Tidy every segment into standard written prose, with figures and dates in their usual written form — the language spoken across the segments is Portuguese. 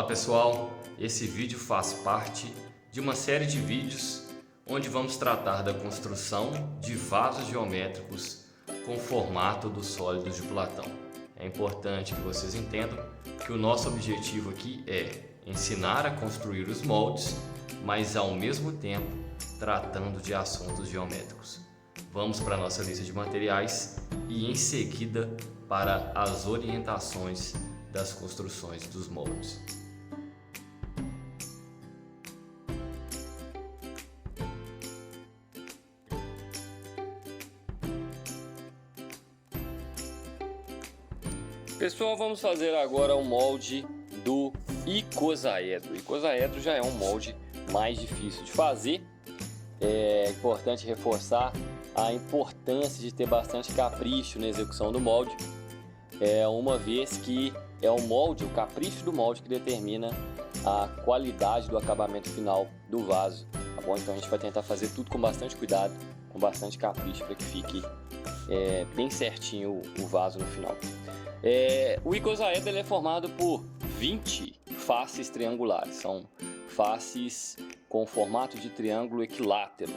Fala pessoal, esse vídeo faz parte de uma série de vídeos onde vamos tratar da construção de vasos geométricos com formato dos sólidos de Platão. É importante que vocês entendam que o nosso objetivo aqui é ensinar a construir os moldes, mas ao mesmo tempo tratando de assuntos geométricos. Vamos para a nossa lista de materiais e em seguida para as orientações das construções dos moldes. Pessoal, vamos fazer agora o molde do icosaedro. O icosaedro já é um molde mais difícil de fazer. É importante reforçar a importância de ter bastante capricho na execução do molde, uma vez que é o molde, o capricho do molde que determina a qualidade do acabamento final do vaso, tá bom? Então a gente vai tentar fazer tudo com bastante cuidado, com bastante capricho para que fique bem certinho o vaso no final. O icosaedro ele é formado por 20 faces triangulares, são faces com formato de triângulo equilátero.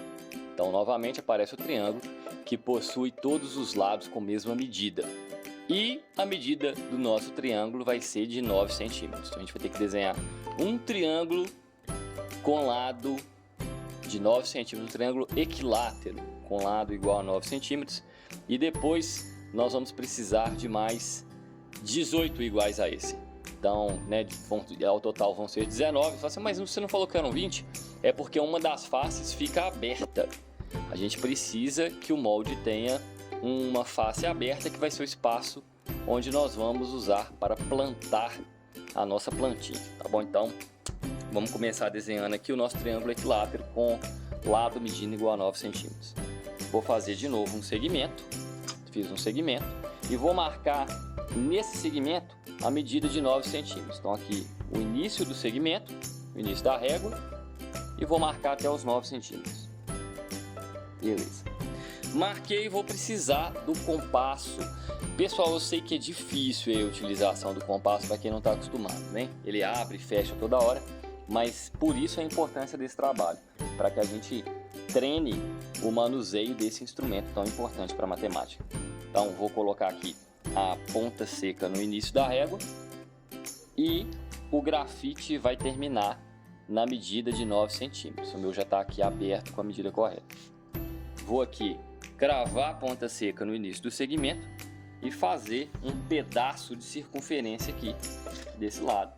Então novamente aparece o triângulo que possui todos os lados com a mesma medida. E a medida do nosso triângulo vai ser de 9 centímetros. Então a gente vai ter que desenhar um triângulo com lado de 9 centímetros, um triângulo equilátero com lado igual a 9 centímetros. E depois nós vamos precisar de mais 18 iguais a esse. Então, ao total vão ser 19. Você fala assim, mas você não falou que eram 20? É porque uma das faces fica aberta. A gente precisa que o molde tenha uma face aberta, que vai ser o espaço onde nós vamos usar para plantar a nossa plantinha, tá bom? Então, vamos começar desenhando aqui o nosso triângulo equilátero com lado medindo igual a 9 centímetros. Vou fazer de novo um segmento, fiz um segmento e vou marcar nesse segmento a medida de 9 centímetros. Então aqui o início do segmento, o início da régua, e vou marcar até os 9 centímetros. Beleza. Marquei e vou precisar do compasso. Pessoal, eu sei que é difícil a utilização do compasso para quem não está acostumado, né? Ele abre e fecha toda hora, mas por isso a importância desse trabalho, para que a gente treine o manuseio desse instrumento tão importante para a matemática. Então vou colocar aqui a ponta seca no início da régua e o grafite vai terminar na medida de 9 centímetros. O meu já está aqui aberto com a medida correta. Vou aqui cravar a ponta seca no início do segmento e fazer um pedaço de circunferência aqui desse lado,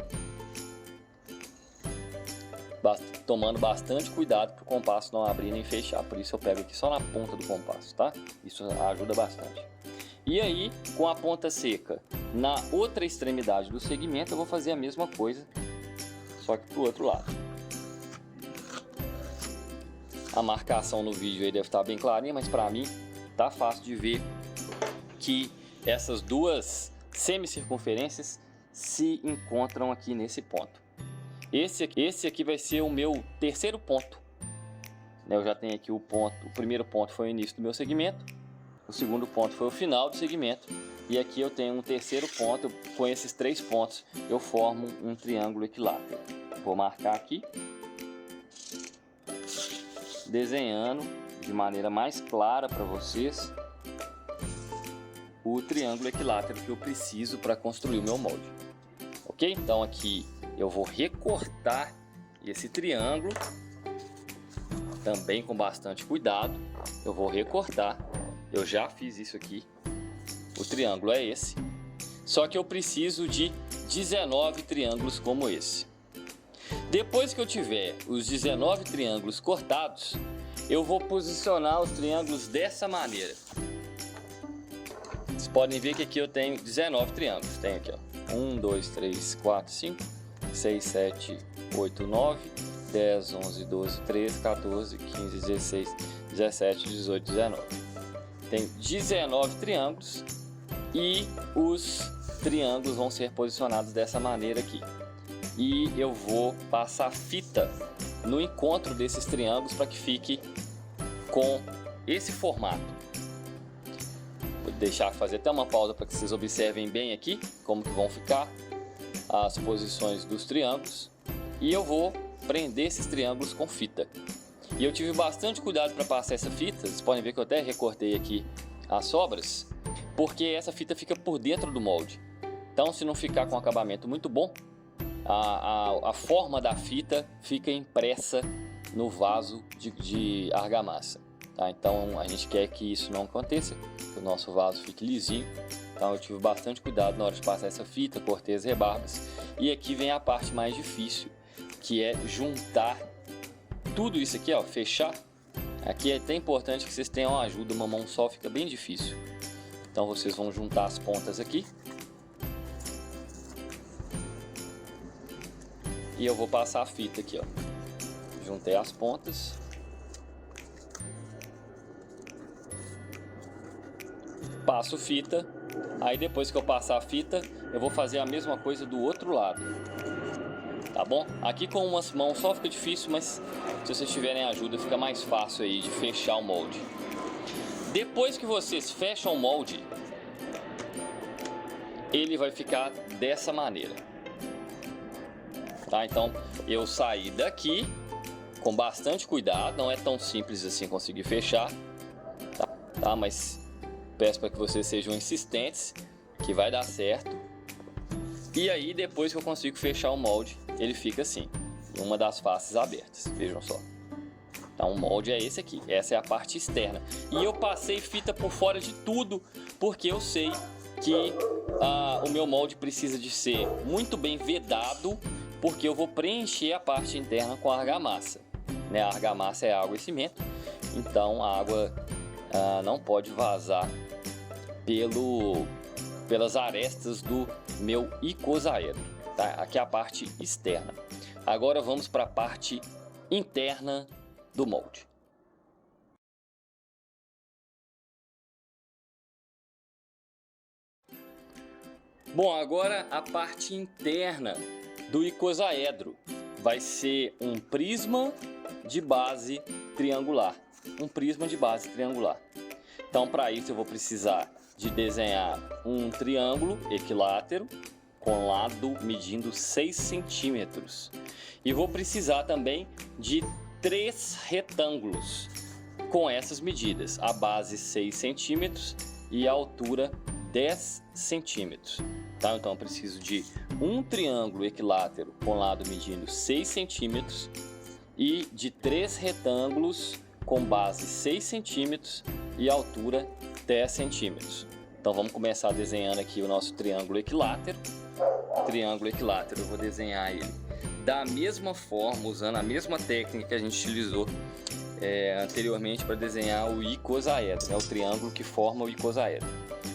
tomando bastante cuidado para o compasso não abrir nem fechar. Por isso eu pego aqui só na ponta do compasso, tá? Isso ajuda bastante. E aí, com a ponta seca na outra extremidade do segmento, eu vou fazer a mesma coisa, só que pro outro lado. A marcação no vídeo aí deve estar bem clarinha, mas para mim tá fácil de ver que essas duas semicircunferências se encontram aqui nesse ponto. Esse aqui vai ser o meu terceiro ponto. Eu já tenho aqui o primeiro ponto foi o início do meu segmento, o segundo ponto foi o final do segmento, e aqui eu tenho um terceiro ponto. Com esses 3 pontos eu formo um triângulo equilátero. Vou marcar aqui, desenhando de maneira mais clara para vocês o triângulo equilátero que eu preciso para construir o meu molde. Ok? Então aqui eu vou recortar esse triângulo, também com bastante cuidado. Eu vou recortar, eu já fiz isso aqui, o triângulo é esse, só que eu preciso de 19 triângulos como esse. Depois que eu tiver os 19 triângulos cortados, eu vou posicionar os triângulos dessa maneira. Vocês podem ver que aqui eu tenho 19 triângulos. Tenho aqui, ó, 1, 2, 3, 4, 5, 6, 7, 8, 9, 10, 11, 12, 13, 14, 15, 16, 17, 18, 19. Tenho 19 triângulos e os triângulos vão ser posicionados dessa maneira aqui. E eu vou passar fita no encontro desses triângulos para que fique com esse formato. Vou deixar fazer até uma pausa para que vocês observem bem aqui como que vão ficar. as posições dos triângulos e eu vou prender esses triângulos com fita. E eu tive bastante cuidado para passar essa fita, vocês podem ver que eu até recortei aqui as sobras, porque essa fita fica por dentro do molde. Então, se não ficar com um acabamento muito bom, a forma da fita fica impressa no vaso de argamassa. Tá? Então, a gente quer que isso não aconteça, que o nosso vaso fique lisinho. Então, eu tive bastante cuidado na hora de passar essa fita, cortei as rebarbas. E aqui vem a parte mais difícil, que é juntar tudo isso aqui, ó, fechar. Aqui é até importante que vocês tenham ajuda, uma mão só fica bem difícil. Então, vocês vão juntar as pontas aqui. E eu vou passar a fita aqui, ó. Juntei as pontas. Passo fita. Aí depois que eu passar a fita, eu vou fazer a mesma coisa do outro lado. Tá bom? Aqui com umas mãos só fica difícil, mas se vocês tiverem ajuda fica mais fácil aí de fechar o molde. Depois que vocês fecham o molde, ele vai ficar dessa maneira. Tá? Então eu saí daqui com bastante cuidado, não é tão simples assim conseguir fechar, tá? Mas peço para que vocês sejam insistentes, que vai dar certo. E aí depois que eu consigo fechar o molde, ele fica assim, uma das faces abertas, vejam só. Então o molde é esse aqui, essa é a parte externa. E eu passei fita por fora de tudo, porque eu sei que o meu molde precisa de ser muito bem vedado, porque eu vou preencher a parte interna com a argamassa. Né? A argamassa é água e cimento, então a água não pode vazar pelas arestas do meu icosaedro. Tá? Aqui é a parte externa. Agora vamos para a parte interna do molde. Bom, agora a parte interna do icosaedro vai ser um prisma de base triangular. Um prisma de base triangular. Então, para isso eu vou precisar de desenhar um triângulo equilátero com lado medindo 6 centímetros. E vou precisar também de 3 retângulos com essas medidas. A base 6 centímetros e a altura 10 centímetros. Tá? Então eu preciso de um triângulo equilátero com lado medindo 6 centímetros e de 3 retângulos com base 6 centímetros e altura 10 centímetros. Então vamos começar desenhando aqui o nosso triângulo equilátero. Triângulo equilátero, eu vou desenhar ele da mesma forma, usando a mesma técnica que a gente utilizou anteriormente para desenhar o icosaedro, né? O triângulo que forma o icosaedro.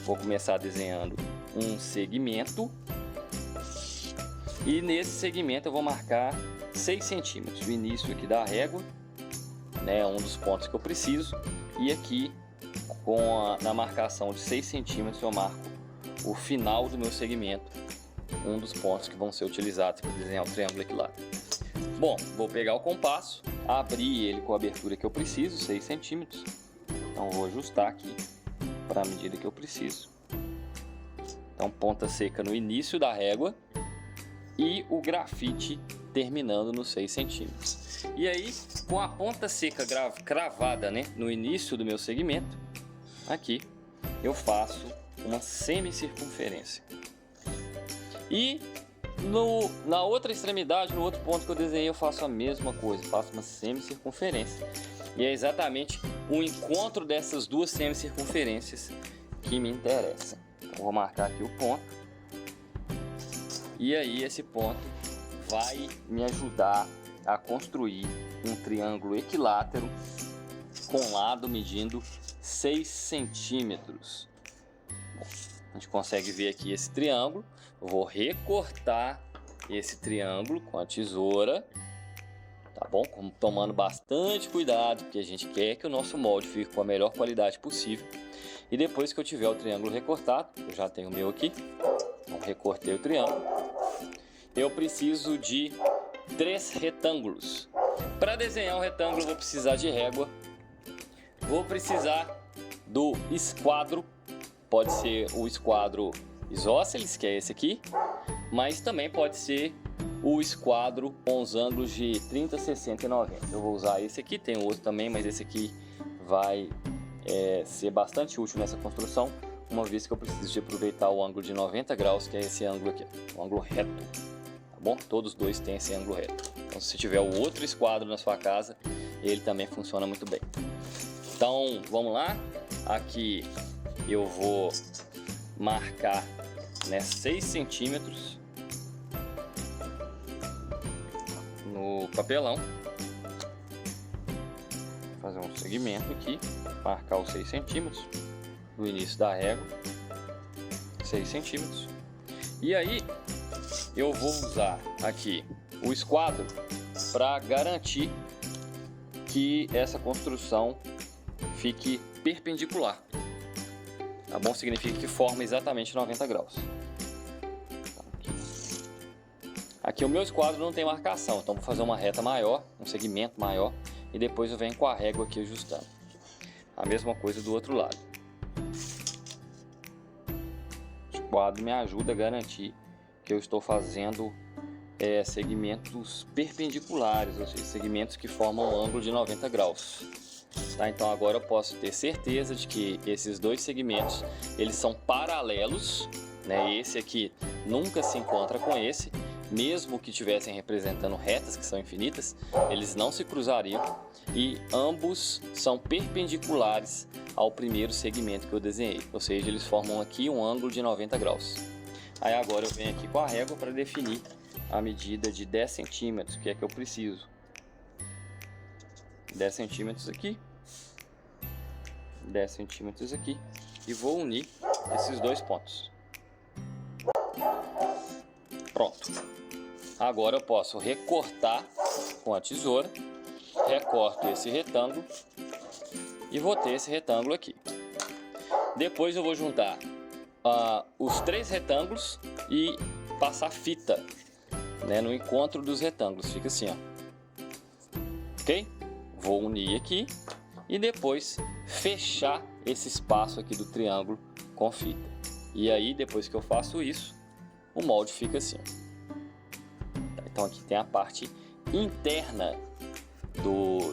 Vou começar desenhando um segmento e nesse segmento eu vou marcar 6 centímetros, o início aqui da régua, né? Um dos pontos que eu preciso, e aqui na marcação de 6 centímetros eu marco o final do meu segmento, um dos pontos que vão ser utilizados para desenhar o triângulo equilátero. Bom, vou pegar o compasso, abrir ele com a abertura que eu preciso, 6 centímetros. Então vou ajustar aqui para a medida que eu preciso. Então ponta seca no início da régua e o grafite terminando nos 6 centímetros. E aí, com a ponta seca cravada, né, no início do meu segmento, aqui eu faço uma semicircunferência. E na outra extremidade, no outro ponto que eu desenhei, eu faço a mesma coisa, faço uma semicircunferência. E é exatamente o encontro dessas duas semicircunferências que me interessa. Então, vou marcar aqui o ponto. E aí esse ponto vai me ajudar a construir um triângulo equilátero com lado medindo 6 centímetros. Bom, a gente consegue ver aqui esse triângulo. Eu vou recortar esse triângulo com a tesoura, tá bom? Tomando bastante cuidado, porque a gente quer que o nosso molde fique com a melhor qualidade possível. E depois que eu tiver o triângulo recortado, eu já tenho o meu aqui, então recortei o triângulo, eu preciso de 3 retângulos. Para desenhar um retângulo eu vou precisar de régua, vou precisar do esquadro, pode ser o esquadro isósceles, que é esse aqui, mas também pode ser o esquadro com os ângulos de 30, 60 e 90. Eu vou usar esse aqui, tem outro também, mas esse aqui vai ser bastante útil nessa construção, uma vez que eu preciso de aproveitar o ângulo de 90 graus, que é esse ângulo aqui, o ângulo reto, tá bom? Todos dois têm esse ângulo reto. Então, se tiver o outro esquadro na sua casa, ele também funciona muito bem. Então, vamos lá. Aqui eu vou marcar, né, 6 centímetros no papelão. Vou fazer um segmento aqui, marcar os 6 centímetros no início da régua, 6 centímetros. E aí eu vou usar aqui o esquadro para garantir que essa construção fique perpendicular, tá bom? Significa que forma exatamente 90 graus. Aqui o meu esquadro não tem marcação, então vou fazer uma reta maior, um segmento maior, e depois eu venho com a régua aqui ajustando. A mesma coisa do outro lado. O esquadro me ajuda a garantir que eu estou fazendo segmentos perpendiculares, ou seja, segmentos que formam um ângulo de 90 graus. Tá? Então agora eu posso ter certeza de que esses dois segmentos eles são paralelos, né? Esse aqui nunca se encontra com esse, mesmo que estivessem representando retas que são infinitas, eles não se cruzariam, e ambos são perpendiculares ao primeiro segmento que eu desenhei, ou seja, eles formam aqui um ângulo de 90 graus. Aí agora eu venho aqui com a régua para definir a medida de 10 centímetros, que é que eu preciso. 10 centímetros aqui, 10 centímetros aqui, e vou unir esses dois pontos. Pronto. Agora eu posso recortar com a tesoura, recorto esse retângulo e vou ter esse retângulo aqui. Depois eu vou juntar os 3 retângulos e passar fita, né, no encontro dos retângulos, fica assim, ó. Ok? Vou unir aqui e depois fechar esse espaço aqui do triângulo com fita. E aí, depois que eu faço isso, o molde fica assim. Então aqui tem a parte interna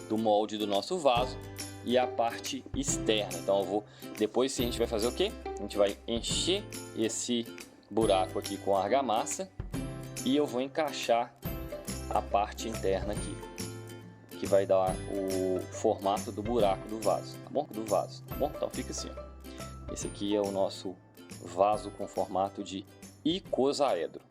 do molde do nosso vaso e a parte externa. Então depois a gente vai fazer o quê? A gente vai encher esse buraco aqui com argamassa e eu vou encaixar a parte interna aqui, que vai dar o formato do buraco do vaso, tá bom? Tá bom? Então fica assim, ó. Esse aqui é o nosso vaso com formato de icosaedro.